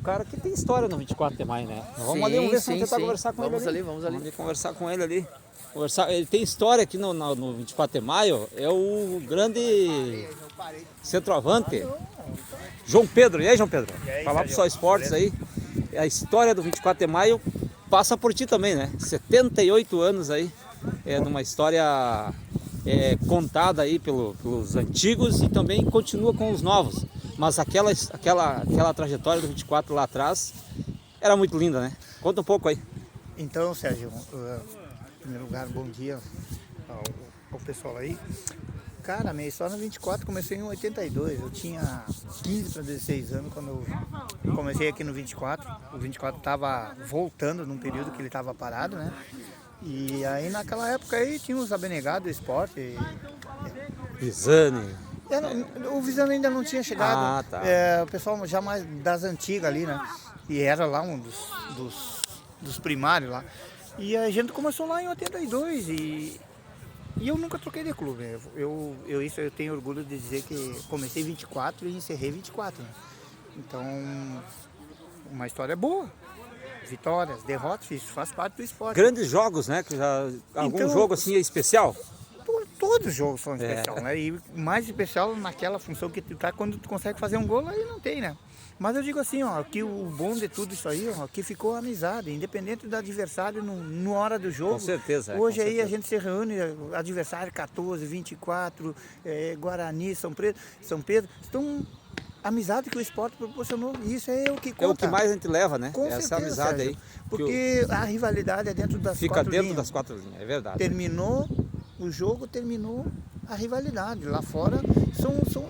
cara que tem história no 24 de maio, né? Vamos ali, vamos ver se vamos tentar conversar com ele ali. Vamos ali. Vamos conversar com ele ali. Ele tem história aqui no 24 de maio, é o grande centroavante, João Pedro. E aí, João Pedro? Falar pro Só Esportes aí, a história do 24 de maio passa por ti também, né? 78 anos aí, numa história contada aí pelos antigos e também continua com os novos. Mas aquela trajetória do 24 lá atrás era muito linda, né? Conta um pouco aí. Então, Sérgio, em primeiro lugar, bom dia ao pessoal aí. Cara, minha história no 24 comecei em 82. Eu tinha 15 para 16 anos quando eu comecei aqui no 24. O 24 estava voltando num período que ele estava parado, né? E aí naquela época aí tinha os abnegados do esporte. Visane. O Visano ainda não tinha chegado. Ah, tá. O pessoal já mais das antigas ali, né? E era lá um dos primários lá. E a gente começou lá em 82 e eu nunca troquei de clube. Eu tenho orgulho de dizer que comecei 24 e encerrei 24. Né? Então, uma história boa. Vitórias, derrotas, isso faz parte do esporte. Grandes jogos, né? Algum jogo assim é especial? Todos os jogos são especiais, né? E mais especial naquela função que tu tá, quando tu consegue fazer um gol, aí não tem, né? Mas eu digo assim, ó, que o bom de tudo isso aí, ó, que ficou a amizade, independente do adversário no hora do jogo. Com certeza. Hoje com aí certeza. a gente se reúne, adversário 14, 24, Guarani, São Pedro, estão amizade que o esporte proporcionou, isso é o que conta. É o que mais a gente leva, né? Com Essa certeza, Amizade Sérgio, aí. Porque a rivalidade é dentro das Fica quatro dentro linhas. das 4 linhas, é verdade. Terminou o jogo, terminou a rivalidade. Lá fora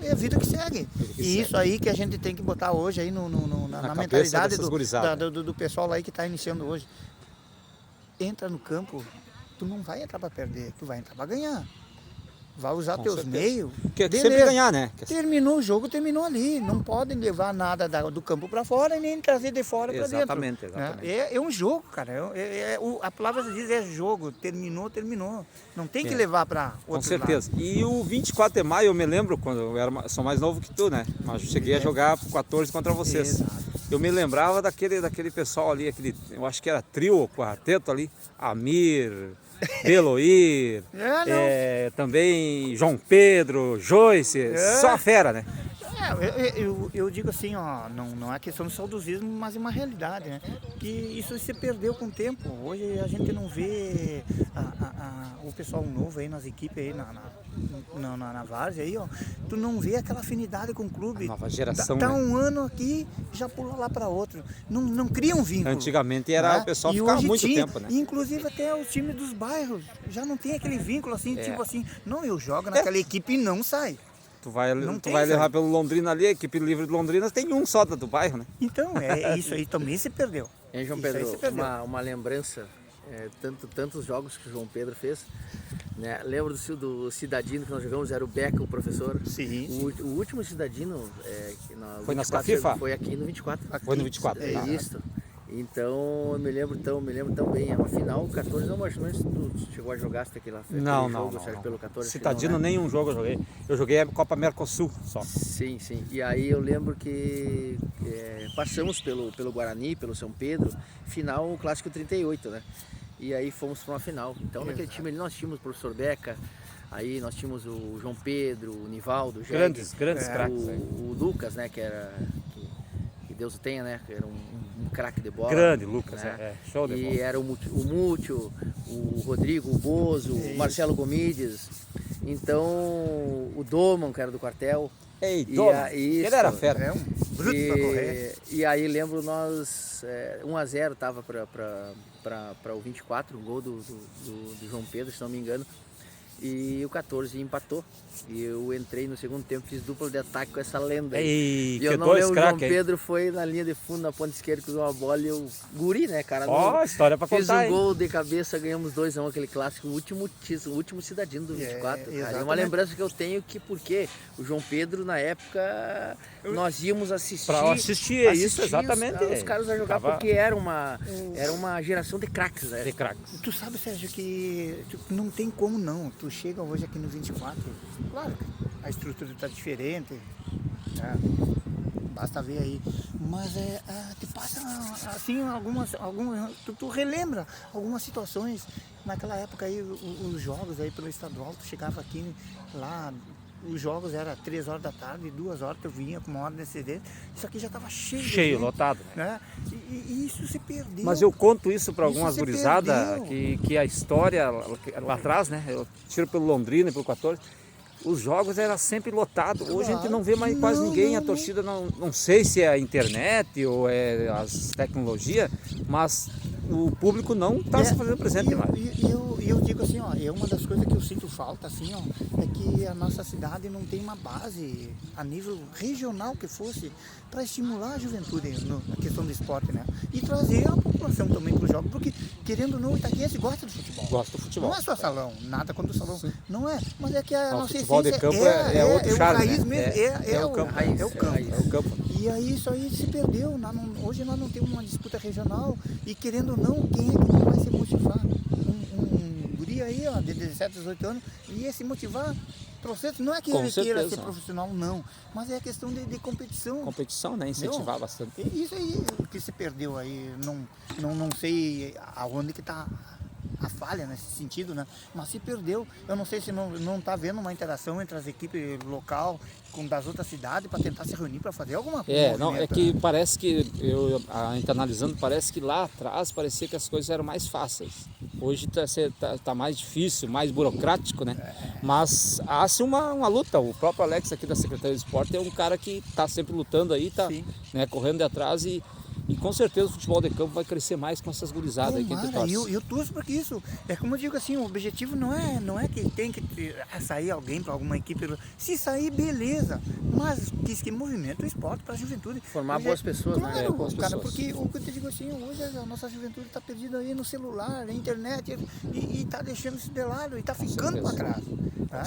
é a vida que segue. Isso aí que a gente tem que botar hoje aí na mentalidade do pessoal aí que está iniciando hoje. Entra no campo, tu não vai entrar para perder, tu vai entrar para ganhar. Vai usar teus meios. Quer sempre ganhar, né? Terminou o jogo, terminou ali. Não podem levar nada do campo para fora e nem trazer de fora para dentro. Exatamente. É um jogo, cara. A palavra diz é jogo. Terminou. Não tem que levar para outro lado. Com certeza. E o 24 de maio, eu me lembro, quando eu sou mais novo que tu, né? Mas eu cheguei a jogar 14 contra vocês. Exato. Eu me lembrava daquele pessoal ali, eu acho que era trio ou quarteto ali, Amir, Beloir, também João Pedro, Joyce, só a fera, né? Eu digo assim, ó, não é questão de saudosismo, mas é uma realidade, né? Que isso se perdeu com o tempo. Hoje a gente não vê o pessoal novo aí nas equipes aí, na várzea aí, ó. Tu não vê aquela afinidade com o clube. A nova geração, Tá né? um ano aqui, já pula lá para outro. Não cria um vínculo. Antigamente era, né? o pessoal E ficava hoje muito tinha, tempo, né? Inclusive até o time dos bairros já não tem aquele vínculo assim, tipo assim, não, eu jogo naquela equipe e não sai. Tu vai tem, levar sabe? pelo Londrina ali, a equipe livre de Londrina tem um só do bairro, né? Então, isso aí também se perdeu. Hein, João Isso aí Pedro, se perdeu. uma lembrança, tantos jogos que o João Pedro fez, né? Lembro do Cidadino que nós jogamos, era o Beca, o professor. Sim. O último Cidadino Foi na 24, FIFA? Foi aqui no 24. Foi no 24. É isso. Então, eu me lembro tão bem. A final, 14, não, mas não tu chegou a jogar aquele Não. jogo, Sérgio, pelo 14. Citadino, não, né? nenhum jogo eu joguei. Eu joguei a Copa Mercosul só. Sim. E aí eu lembro que passamos pelo Guarani, pelo São Pedro, final o Clássico 38, né? E aí fomos para uma final. Então naquele time ali nós tínhamos o professor Beca, aí nós tínhamos o João Pedro, o Nivaldo, o Grandes craques. o Lucas, né? Que Deus o tenha, né? Que era um craque de bola. Grande, Lucas, né? Show de bola. E era o Múcio, o Rodrigo, o Bozo, o Marcelo Gomides. Então, o Doman, que era do quartel. Ei, Doman, ele era fera. É um bruto pra correr. E aí lembro nós, 1-0 tava para o 24, o gol do João Pedro, se não me engano. E o 14 empatou. E eu entrei no segundo tempo, fiz dupla de ataque com essa lenda. Ei, e eu não lembro, o João Pedro foi na linha de fundo, na ponta esquerda, cruzou uma bola e eu guri, né, cara? História pra fiz contar. Fiz um gol de cabeça, ganhamos 2-1, aquele clássico, o último Cidadino do 24. Cara. É uma lembrança que eu tenho porque o João Pedro, na época, nós íamos assistir. Pra assistir isso, exatamente. Os caras a jogar, porque era uma geração de craques, né? De craques. Tu sabe, Sérgio, que não tem como não. Tu chega hoje aqui no 24, claro, a estrutura está diferente, né? basta ver aí. Mas te passa assim tu relembra algumas situações. Naquela época aí, os jogos aí pelo estadual, tu chegava aqui lá, os jogos eram 3 horas da tarde, 2 horas tu vinha com uma hora de antecedência, isso aqui já estava cheio de gente, lotado. né? E isso se perdeu. Mas eu conto isso para Isso algumas se gurizadas, perdeu. que a história lá atrás, né? Eu tiro pelo Londrina, pelo 14, os jogos eram sempre lotados. Hoje a gente não vê mais quase ninguém, a torcida não sei se é a internet ou é as tecnologias, mas o público não está se fazendo presente mais. E eu digo assim, ó, é uma das coisas que eu sinto falta, assim, ó, é que a nossa cidade não tem uma base a nível regional que fosse para estimular a juventude na questão do esporte, né? E trazer a população também para o jogo, porque querendo ou não, o Itaquense gosta do futebol. Gosta do futebol. Não é só salão, nada contra o salão, não é, mas é que a O nossa futebol de essência campo é outro o charme, raiz né? mesmo, É o campo. É o campo. É o campo. E aí isso aí se perdeu. Hoje nós não temos uma disputa regional e querendo ou não, quem é que não vai se motivar? Um guri aí, ó, de 17, 18 anos, ia se motivar. Processo, não é que Com ele queira certeza. ser profissional, não, mas é questão de competição. Competição, né? Incentivar Entendeu? bastante. E isso aí que se perdeu aí, não sei aonde que está a falha nesse sentido, né? Mas se perdeu. Eu não sei se não está havendo uma interação entre as equipes local com das outras cidades para tentar se reunir para fazer alguma coisa. Não, é que parece que, a gente analisando, parece que lá atrás parecia que as coisas eram mais fáceis. Hoje tá mais difícil, mais burocrático, né? Mas há-se uma luta. O próprio Alex aqui da Secretaria de Esporte é um cara que está sempre lutando aí, tá, né, correndo de atrás e com certeza o futebol de campo vai crescer mais com essas gurizadas aí que a gente torce. Eu torço para que isso, é como eu digo assim, o objetivo não é que tem que sair alguém para alguma equipe, se sair, beleza, mas que movimenta o esporte para a juventude. Formar boas pessoas, claro, né? Boas cara, pessoas. porque o que eu te digo assim, hoje a nossa juventude está perdida aí no celular, na internet, e está deixando isso de lado, e está ficando para trás. Tá?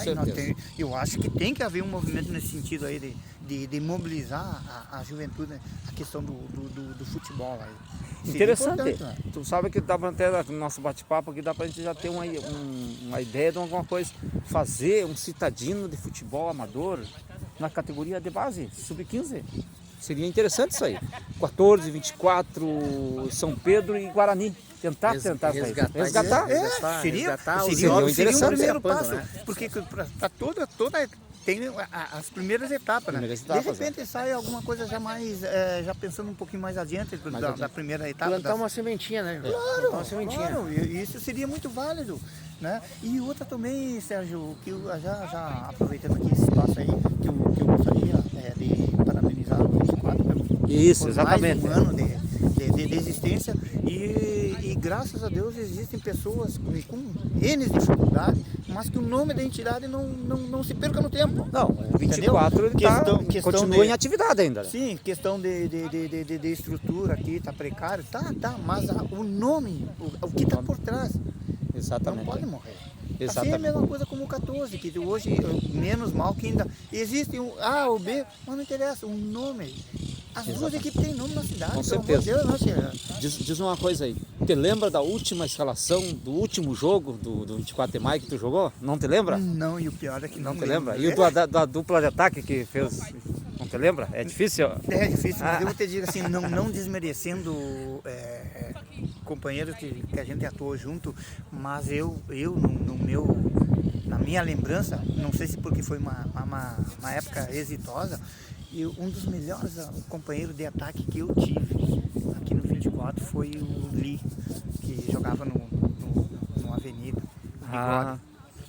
Eu acho que tem que haver um movimento nesse sentido aí de mobilizar a juventude, a questão do futebol aí. Interessante. Né? Tu sabe que dá pra até no nosso bate-papo aqui, dá pra gente já ter uma ideia de alguma coisa. Fazer um citadino de futebol amador na categoria de base, sub-15. Seria interessante isso aí. 14, 24, São Pedro e Guarani. Tentar resgatar. Seria interessante. um primeiro passo, né? Porque para toda tem as primeiras etapas, né? De repente sai alguma coisa já mais, já pensando um pouquinho mais adiante da primeira etapa. Plantar uma sementinha, né? Claro, uma sementinha. claro, e isso seria muito válido, né? E outra também, Sérgio, que eu já aproveitando aqui esse espaço aí, que eu gostaria de parabenizar o 24 Isso, por exatamente. mais um ano de existência e graças a Deus existem pessoas com N dificuldades, mas que o nome da entidade não se perca no tempo. Não, o 24 ele continua em atividade ainda. Né? Sim, questão de estrutura aqui, tá precário, mas o nome, o que está por trás, Exatamente. não pode morrer. Exatamente. Assim é a mesma coisa como o 14, que hoje, menos mal que ainda existe um A ou B, mas não interessa, um nome. As duas equipes têm nome na cidade, Com pelo amor de certeza. Deus, não, Diz uma coisa aí, te lembra da última escalação, do último jogo do 24 de maio que tu jogou? Não te lembra? Não, e o pior é que não Te lembra? E o da dupla de ataque que fez, não te lembra? É difícil? É difícil, mas eu vou te dizer assim, não desmerecendo companheiros que a gente atuou junto, mas na minha lembrança, não sei se porque foi uma época exitosa, e um dos melhores companheiros de ataque que eu tive aqui no 24 foi o Lee, que jogava no Avenida, o Bigode.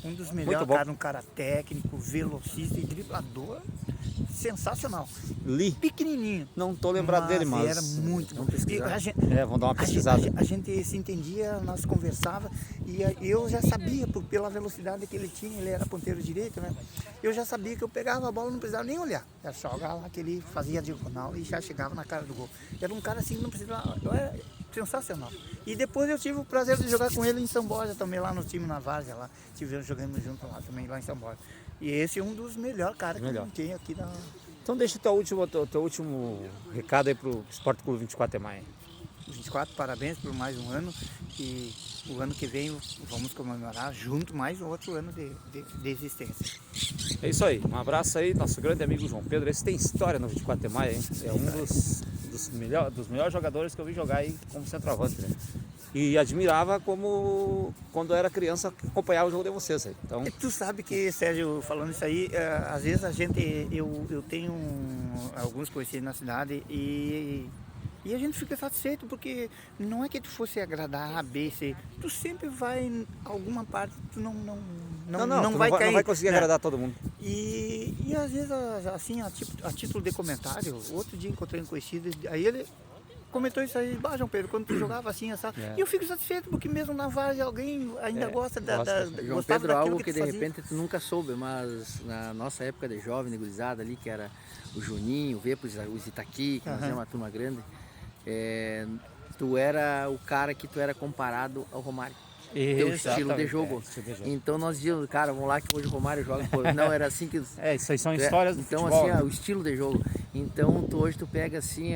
Um dos melhores, um cara técnico, velocista e driblador, sensacional. Lee? Pequenininho. Não tô lembrado dele, mas era muito bom. Vamos dar uma pesquisada. A gente se entendia, nós conversava e eu já sabia, pela velocidade que ele tinha, ele era ponteiro direito, né? Eu já sabia que eu pegava a bola, não precisava nem olhar. Era só jogar lá que ele fazia a diagonal e já chegava na cara do gol. Era um cara assim que não precisava... Era sensacional. E depois eu tive o prazer de jogar com ele em São Borja também, lá no time na Várzea, lá. Jogamos junto lá também, lá em São Borja. E esse é um dos melhores caras que eu tenho aqui na... Então deixa o teu último recado aí pro Esporte Clube 24 de Maio. 24, parabéns por mais um ano e o ano que vem vamos comemorar junto mais um outro ano de existência. É isso aí, um abraço aí, nosso grande amigo João Pedro. Esse tem história no 24 de maio, hein? É um dos melhores jogadores que eu vi jogar aí como centroavante, né? E admirava como quando eu era criança acompanhava o jogo de vocês aí. Então, Tu sabe que, Sérgio, falando isso aí, às vezes eu tenho alguns conhecidos na cidade e a gente fica satisfeito porque não é que tu fosse agradar A, B, C, tu sempre vai em alguma parte, tu não vai cair. não vai conseguir né? agradar todo mundo. E às vezes, assim, a título de comentário, outro dia encontrei um conhecido, aí ele comentou isso aí, João Pedro, quando tu jogava assim, essa... E eu fico satisfeito porque mesmo na várzea alguém ainda gosta João gostava Pedro, daquilo algo que tu de fazia. repente tu nunca soube, mas na nossa época de jovem, de gurizada ali, que era o Juninho, o Vepos, os Itaqui, que nós éramos uma turma grande, tu era o cara que tu era comparado ao Romário. Teu estilo de jogo. Então nós dizíamos, cara, vamos lá que hoje o Romário joga. Pô, não, era assim que... Isso aí são histórias do então, futebol. assim, o estilo de jogo. Então, hoje tu pega assim,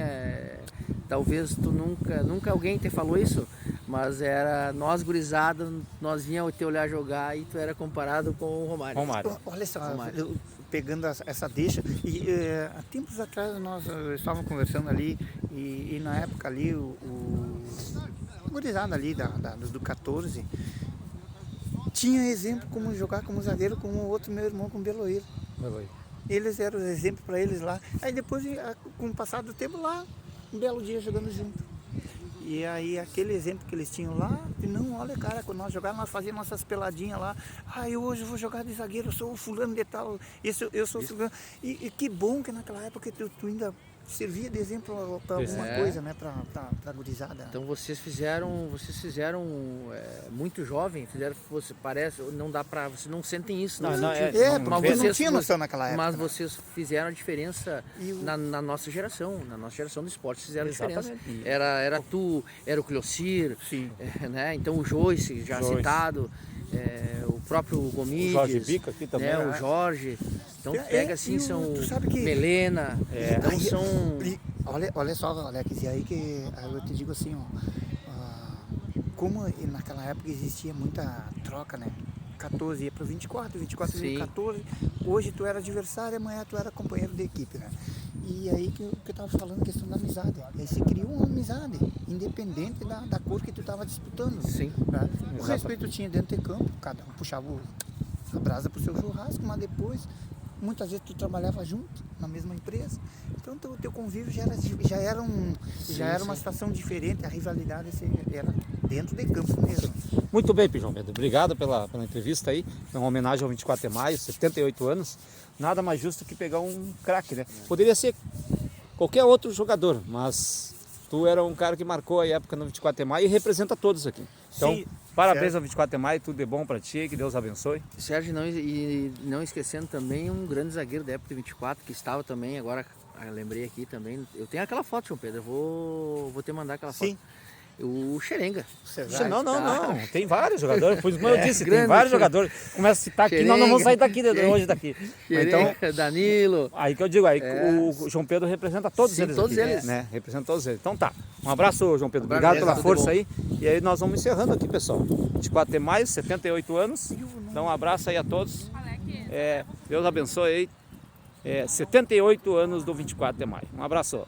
talvez tu nunca alguém te falou isso, mas era nós gurizada, nós vinha te olhar jogar e tu era comparado com o Romário. Olha só, pegando essa deixa, e há tempos atrás nós estávamos conversando ali e na época ali a gurizada ali do 14 tinha exemplo como jogar como zagueiro com o outro meu irmão com o Beloeiro. Eles eram exemplo para eles lá. Aí depois, com o passar do tempo lá, um belo dia jogando junto. E aí aquele exemplo que eles tinham lá, não, olha cara, quando nós jogávamos, nós fazíamos nossas peladinhas lá. Eu hoje vou jogar de zagueiro, eu sou o fulano de tal, eu sou o fulano. E que bom que naquela época tu ainda servia de exemplo para alguma coisa, né, para gurizada. Então vocês fizeram muito jovem, você parece, não dá para, vocês não sentem isso, porque mas não tinha noção naquela época. Mas vocês fizeram a diferença na nossa geração do esporte, fizeram a diferença. Era o Cleocir, né? Então o Joyce, já citado, o próprio Gomides, o Jorge Bica aqui também, né? O Jorge. Então pega assim, são Melena, então são... Olha só, Alex, e aí que eu te digo assim, como naquela época existia muita troca, né? 14 ia para 24 ia para 14, hoje tu era adversário, amanhã tu era companheiro de equipe, né? E aí que eu estava falando, questão da amizade. E aí se criou uma amizade, independente da cor que tu estava disputando. Sim. Né? O respeito tinha dentro de campo, cada um puxava a brasa pro seu churrasco, mas depois, muitas vezes tu trabalhava junto, na mesma empresa. Então o teu convívio já era uma situação diferente, a rivalidade era dentro de campo mesmo. Muito bem, João Pedro. Obrigado pela entrevista aí. É uma homenagem ao 24 de maio, 78 anos. Nada mais justo que pegar um craque, né? Poderia ser qualquer outro jogador, mas tu era um cara que marcou a época no 24 de maio e representa todos aqui. Então, parabéns ao 24 de maio, tudo de bom pra ti, que Deus abençoe. Sérgio, não esquecendo também um grande zagueiro da época de 24, que estava também, agora eu lembrei aqui também. Eu tenho aquela foto, João Pedro, eu vou te mandar aquela foto. O Xerenga. Não. Tem vários jogadores. Como eu disse, tem vários jogadores. Começa a citar aqui, nós não vamos sair daqui hoje daqui. Xerenga, então, Danilo. Aí que eu digo, o João Pedro representa todos eles. Todos eles. Né? Representa todos eles. Então tá. Um abraço, João Pedro. Obrigado pela força aí. E aí nós vamos encerrando aqui, pessoal. 24 de maio, 78 anos. Então um abraço aí a todos. Deus abençoe aí. 78 anos do 24 de maio. Um abraço.